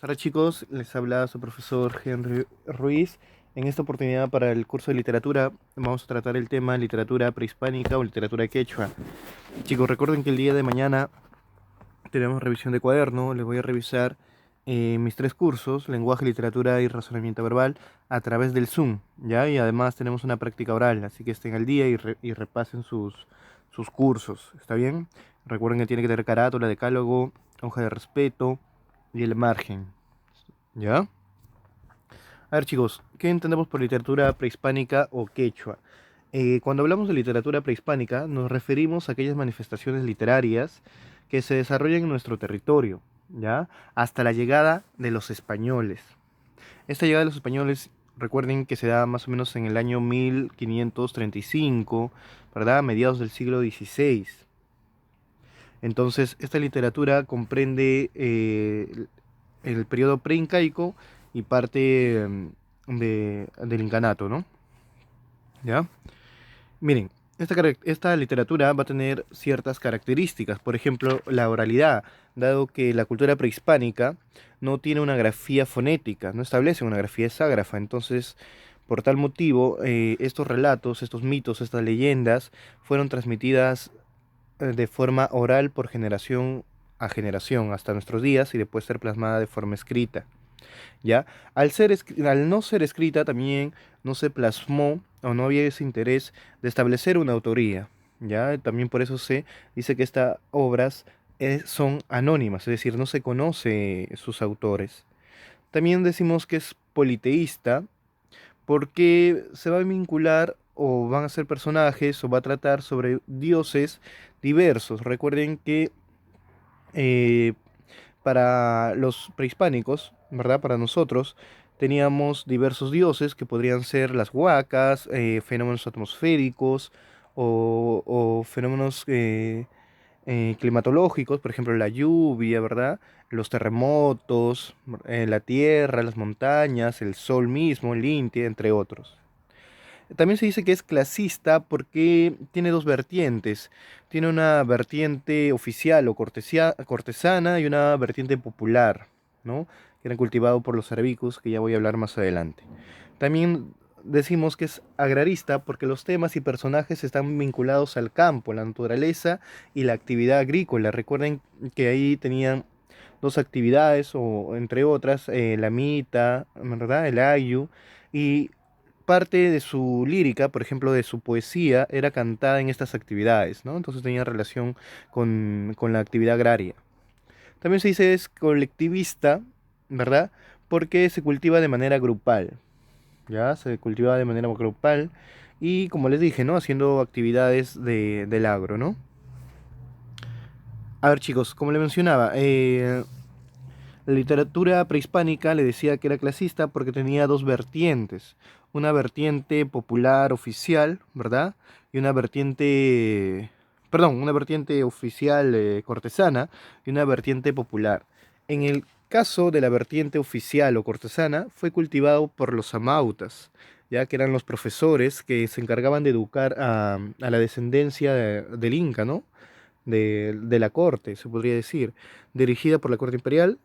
Hola chicos, les habla su profesor Henry Ruiz. En esta oportunidad para el curso de literatura vamos a tratar el tema literatura prehispánica o literatura quechua. Chicos, recuerden que el día de mañana tenemos revisión de cuaderno. Les voy a revisar mis tres cursos, lenguaje, literatura y razonamiento verbal, a través del Zoom, ¿ya? Y además tenemos una práctica oral, así que estén al día y repasen sus cursos, ¿está bien? Recuerden que tiene que tener carátula, decálogo, hoja de respeto y el margen. ¿Ya? A ver, chicos, ¿qué entendemos por literatura prehispánica o quechua? Cuando hablamos de literatura prehispánica, nos referimos a aquellas manifestaciones literarias que se desarrollan en nuestro territorio, ¿ya? Hasta la llegada de los españoles. Esta llegada de los españoles, recuerden que se da más o menos en el año 1535, ¿verdad? A mediados del siglo XVI. Entonces, esta literatura comprende el periodo preincaico y parte del incanato, ¿no? ¿Ya? Miren, esta literatura va a tener ciertas características, por ejemplo, la oralidad, dado que la cultura prehispánica no tiene una grafía fonética, no establece una grafía hexágrafa, entonces, por tal motivo, estos relatos, estos mitos, estas leyendas fueron transmitidas de forma oral por generación a generación hasta nuestros días y después ser plasmada de forma escrita. ¿Ya? Al no ser escrita también no se plasmó o no había ese interés de establecer una autoría, ¿ya? También por eso se dice que estas obras son anónimas, es decir, no se conoce sus autores. También decimos que es politeísta porque se va a vincular o van a ser personajes o va a tratar sobre dioses diversos. Recuerden que eh, para los prehispánicos, ¿verdad? Para nosotros, teníamos diversos dioses que podrían ser las huacas, fenómenos atmosféricos o fenómenos climatológicos, por ejemplo, la lluvia, ¿verdad? Los terremotos, la tierra, las montañas, el sol mismo, el Inti, entre otros. También se dice que es clasista porque tiene dos vertientes. Tiene una vertiente oficial o cortesana y una vertiente popular, ¿no? Que era cultivado por los arabicos, que ya voy a hablar más adelante. También decimos que es agrarista porque los temas y personajes están vinculados al campo, la naturaleza y la actividad agrícola. Recuerden que ahí tenían dos actividades, o entre otras, la mita, ¿verdad? El ayu, y parte de su lírica, por ejemplo, de su poesía, era cantada en estas actividades, ¿no? Entonces tenía relación con la actividad agraria. También se dice es colectivista, ¿verdad? Porque se cultiva de manera grupal, ¿ya? Se cultiva de manera grupal y, como les dije, ¿no? Haciendo actividades del agro, ¿no? A ver, chicos, como les mencionaba, la literatura prehispánica le decía que era clasista porque tenía dos vertientes, una vertiente popular oficial, ¿verdad? Y una vertiente, perdón, una vertiente oficial cortesana y una vertiente popular. En el caso de la vertiente oficial o cortesana, fue cultivado por los amautas, ya que eran los profesores que se encargaban de educar a la descendencia del Inca, ¿no? De la corte, se podría decir, dirigida por la corte imperial,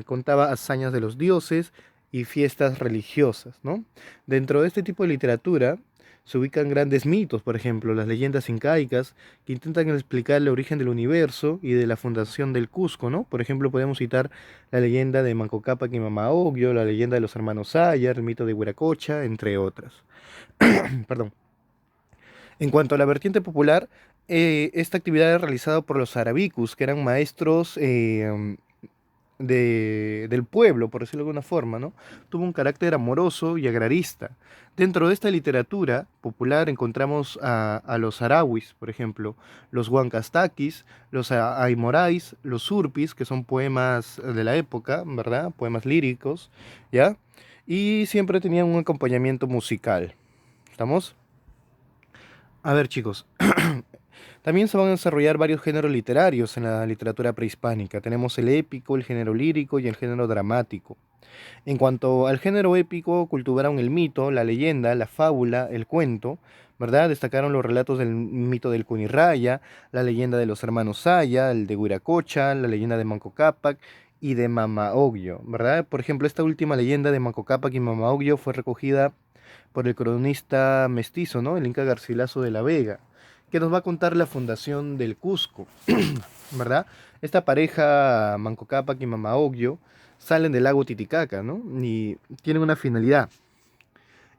contaba hazañas de los dioses y fiestas religiosas, ¿no? Dentro de este tipo de literatura se ubican grandes mitos, por ejemplo, las leyendas incaicas, que intentan explicar el origen del universo y de la fundación del Cusco, ¿no? Por ejemplo, podemos citar la leyenda de Manco Cápac y Mama Ocllo, la leyenda de los hermanos Sayar, el mito de Huiracocha, entre otras. Perdón. En cuanto a la vertiente popular, esta actividad es realizada por los arabicus, que eran maestros del pueblo, por decirlo de alguna forma, ¿no? Tuvo un carácter amoroso y agrarista. Dentro de esta literatura popular encontramos a los arawis, por ejemplo, los huancastaquis, los aymorais, los surpis, que son poemas de la época, ¿verdad? Poemas líricos, ¿ya? Y siempre tenían un acompañamiento musical. ¿Estamos? A ver, chicos, también se van a desarrollar varios géneros literarios en la literatura prehispánica. Tenemos el épico, el género lírico y el género dramático. En cuanto al género épico, cultivaron el mito, la leyenda, la fábula, el cuento, ¿verdad? Destacaron los relatos del mito del Cunirraya, la leyenda de los hermanos Saya, el de Huiracocha, la leyenda de Manco Cápac y de Mama Ocllo, ¿verdad? Por ejemplo, esta última leyenda de Manco Cápac y Mama Ocllo fue recogida por el cronista mestizo, ¿no? El Inca Garcilaso de la Vega, que nos va a contar la fundación del Cusco, ¿verdad? Esta pareja, Manco Cápac y Mama Ocllo, salen del lago Titicaca, ¿no? Y tienen una finalidad,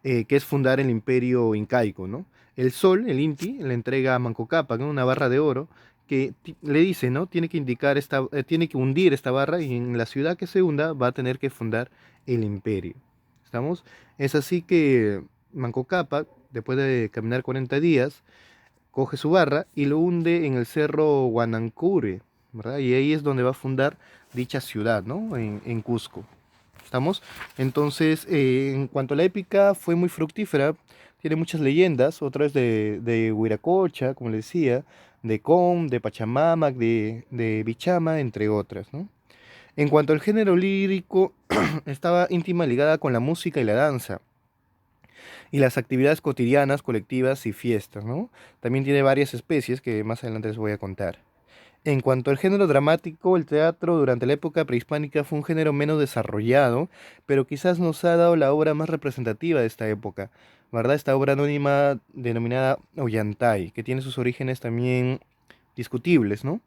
que es fundar el imperio incaico, ¿no? El sol, el Inti, le entrega a Manco Cápac, ¿no? Una barra de oro que le dice, ¿no? Tiene que indicar tiene que hundir esta barra y en la ciudad que se hunda va a tener que fundar el imperio. ¿Estamos? Es así que Manco Cápac, después de caminar 40 días, coge su barra y lo hunde en el cerro Guanancure, ¿verdad? Y ahí es donde va a fundar dicha ciudad, ¿no? En Cusco. ¿Estamos? Entonces, en cuanto a la épica, fue muy fructífera, tiene muchas leyendas, otra es de Huiracocha, como le decía, de Com, de Pachamama, de Bichama, entre otras, ¿no? En cuanto al género lírico, estaba íntima ligada con la música y la danza, y las actividades cotidianas, colectivas y fiestas, ¿no? También tiene varias especies que más adelante les voy a contar. En cuanto al género dramático, el teatro durante la época prehispánica fue un género menos desarrollado, pero quizás nos ha dado la obra más representativa de esta época, ¿verdad? Esta obra anónima denominada Ollantay, que tiene sus orígenes también discutibles, ¿no?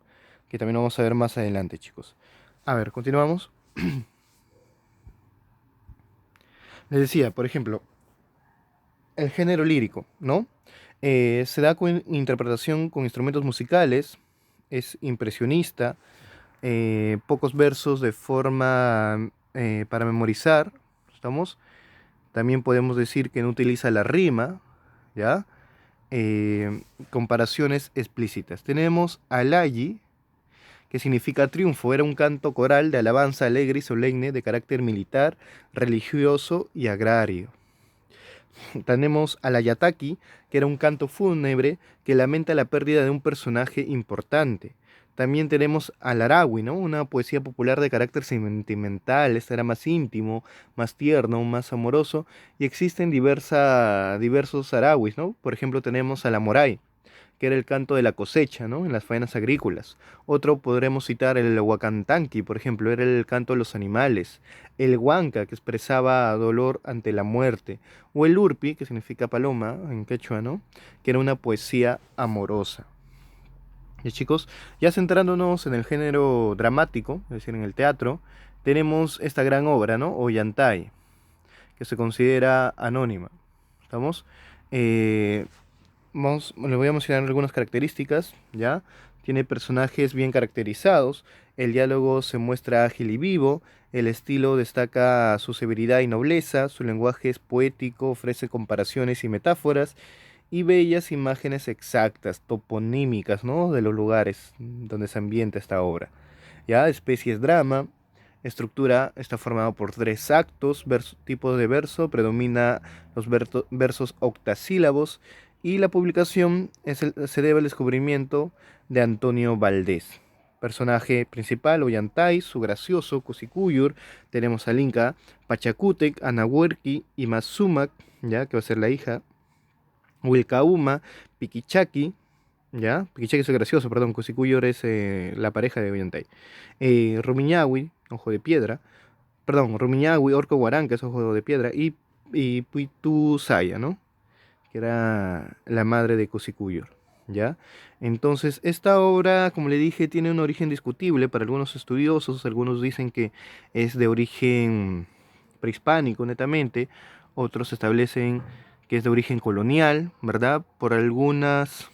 Que también vamos a ver más adelante, chicos. A ver, continuamos. Les decía, por ejemplo, el género lírico, ¿no? Se da con interpretación con instrumentos musicales, es impresionista, pocos versos de forma para memorizar, ¿estamos? También podemos decir que no utiliza la rima, ¿ya? Comparaciones explícitas. Tenemos Alayi, que significa triunfo, era un canto coral de alabanza alegre y solemne de carácter militar, religioso y agrario. Tenemos al Ayataki, que era un canto fúnebre que lamenta la pérdida de un personaje importante. También tenemos al Arawi, ¿no? Una poesía popular de carácter sentimental, este era más íntimo, más tierno, más amoroso, y existen diversos arawis, ¿no? Por ejemplo, tenemos al Amoray, que era el canto de la cosecha, ¿no? En las faenas agrícolas. Otro podremos citar el Huacantanqui, por ejemplo, era el canto de los animales. El Huanca, que expresaba dolor ante la muerte. O el Urpi, que significa paloma en quechua, ¿no? Que era una poesía amorosa. Y chicos, ya centrándonos en el género dramático, es decir, en el teatro, tenemos esta gran obra, ¿no? Ollantay, que se considera anónima. ¿Estamos? Eh, les voy a mencionar algunas características, ¿ya? Tiene personajes bien caracterizados, el diálogo se muestra ágil y vivo, el estilo destaca su severidad y nobleza, su lenguaje es poético, ofrece comparaciones y metáforas, y bellas imágenes exactas, toponímicas, ¿no? De los lugares donde se ambienta esta obra. ¿Ya? Especies drama, estructura está formado por tres actos, tipo de verso, predomina los versos octasílabos y la publicación se debe al descubrimiento de Antonio Valdés. Personaje principal, Ollantay, su gracioso, Cusicuyur, tenemos al Inca, Pachacútec, Anahuerqui y Mazumac, ya que va a ser la hija, Wilcauma, Piquichaqui, ¿ya? Piquichaqui es el gracioso, perdón, Cusicuyur es la pareja de Ollantay. Rumiñahui, ojo de piedra, perdón, Rumiñahui, Orco Guaranca es ojo de piedra, y Puitú Saya, ¿no? Que era la madre de Cosicuyur, ¿ya? Entonces, esta obra, como le dije, tiene un origen discutible para algunos estudiosos, algunos dicen que es de origen prehispánico netamente, otros establecen que es de origen colonial, ¿verdad? Por algunos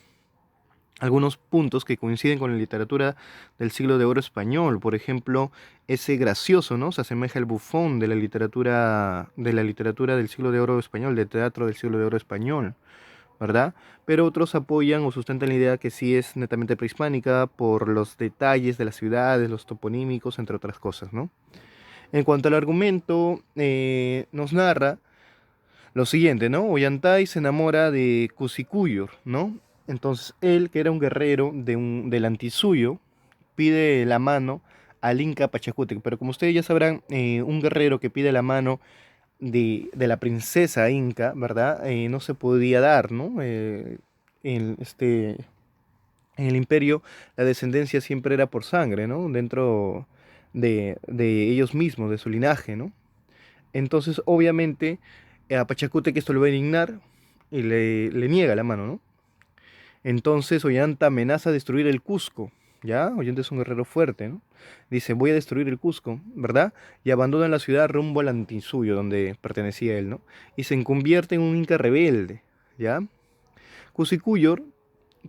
puntos que coinciden con la literatura del siglo de oro español. Por ejemplo, ese gracioso, ¿no? Se asemeja al bufón de la literatura del siglo de oro español, del teatro del siglo de oro español, ¿verdad? Pero otros apoyan o sustentan la idea que sí es netamente prehispánica por los detalles de las ciudades, los toponímicos, entre otras cosas, ¿no? En cuanto al argumento, nos narra lo siguiente, ¿no? Ollantay se enamora de Cusicuyur, ¿no? Entonces él, que era un guerrero del antisuyo, pide la mano al Inca Pachacútec. Pero como ustedes ya sabrán, un guerrero que pide la mano de la princesa Inca, ¿verdad? No se podía dar, ¿no? En, en el imperio la descendencia siempre era por sangre, ¿no? Dentro de ellos mismos, de su linaje, ¿no? Entonces, obviamente, a Pachacútec esto le va a indignar y le niega la mano, ¿no? Entonces Ollanta amenaza destruir el Cusco, ¿ya? Ollanta es un guerrero fuerte, ¿no? Dice, voy a destruir el Cusco, ¿verdad? Y abandona la ciudad rumbo al Antinsuyo, donde pertenecía él, ¿no? Y se convierte en un inca rebelde, ¿ya? Cusicuyor,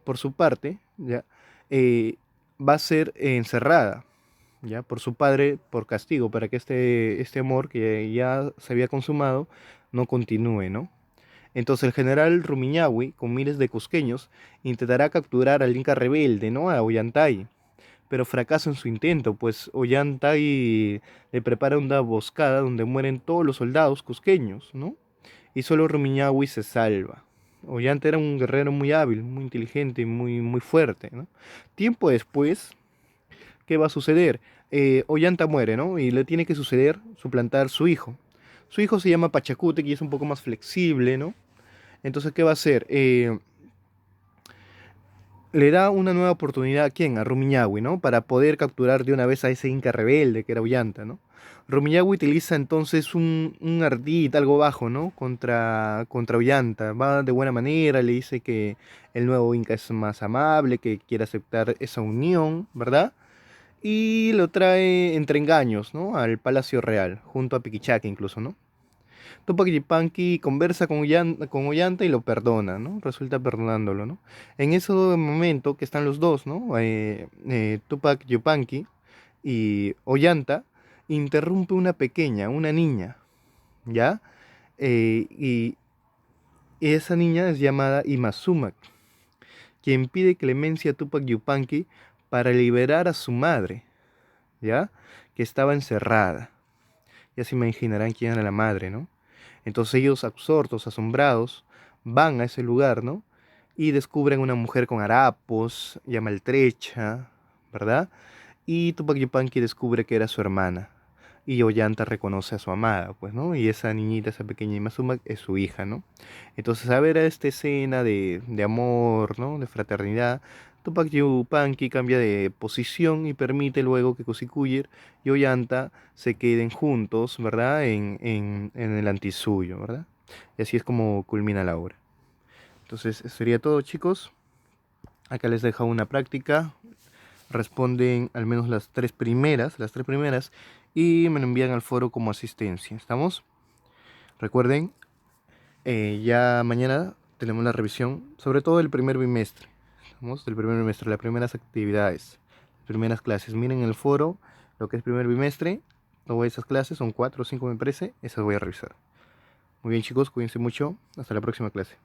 por su parte, ¿ya? Eh, va a ser encerrada, ¿ya? Por su padre, por castigo, para que este amor que ya se había consumado no continúe, ¿no? Entonces el general Rumiñahui, con miles de cusqueños, intentará capturar al Inca rebelde, ¿no? A Ollantay, pero fracasa en su intento, pues Ollantay le prepara una emboscada donde mueren todos los soldados cusqueños, ¿no? Y solo Rumiñahui se salva. Ollanta era un guerrero muy hábil, muy inteligente y muy fuerte, ¿no? Tiempo después, ¿qué va a suceder? Ollanta muere, ¿no? Y le tiene que suceder, suplantar su hijo. Su hijo se llama Pachacútec y es un poco más flexible, ¿no? Entonces, ¿qué va a hacer? Le da una nueva oportunidad a quién, a Rumiñahui, ¿no? Para poder capturar de una vez a ese Inca rebelde que era Ollanta, ¿no? Rumiñahui utiliza entonces un ardid algo bajo, ¿no? Contra Ollanta. Va de buena manera, le dice que el nuevo Inca es más amable, que quiere aceptar esa unión, ¿verdad? Y lo trae entre engaños, ¿no? Al Palacio Real, junto a Piquichaca incluso, ¿no? Tupac Yupanqui conversa con Ollanta y lo perdona, ¿no? Resulta perdonándolo, ¿no? En ese momento que están los dos, ¿no? Tupac Yupanqui y Ollanta, interrumpe una pequeña, una niña, ¿ya? Y esa niña es llamada Imazumac, quien pide clemencia a Tupac Yupanqui para liberar a su madre, ¿ya? Que estaba encerrada. Ya se imaginarán quién era la madre, ¿no? Entonces ellos, absortos, asombrados, van a ese lugar, ¿no? Y descubren una mujer con harapos, ya maltrecha, ¿verdad? Y Tupac Yupanqui descubre que era su hermana. Y Ollanta reconoce a su amada, pues, ¿no? Y esa niñita, esa pequeña Imazuma, es su hija, ¿no? Entonces, a ver a esta escena de amor, ¿no? De fraternidad, Tupac Yupanqui cambia de posición y permite luego que Cosicuyir y Ollanta se queden juntos, ¿verdad? En el antisuyo, ¿verdad? Y así es como culmina la obra. Entonces, eso sería todo, chicos. Acá les dejo una práctica. Responden al menos las tres primeras, y me lo envían al foro como asistencia. ¿Estamos? Recuerden, ya mañana tenemos la revisión, sobre todo del primer bimestre. ¿Estamos? Del primer bimestre, las primeras actividades, las primeras clases. Miren el foro, lo que es primer bimestre, todas esas clases, son 4 o 5 me parece, esas voy a revisar. Muy bien chicos, cuídense mucho, hasta la próxima clase.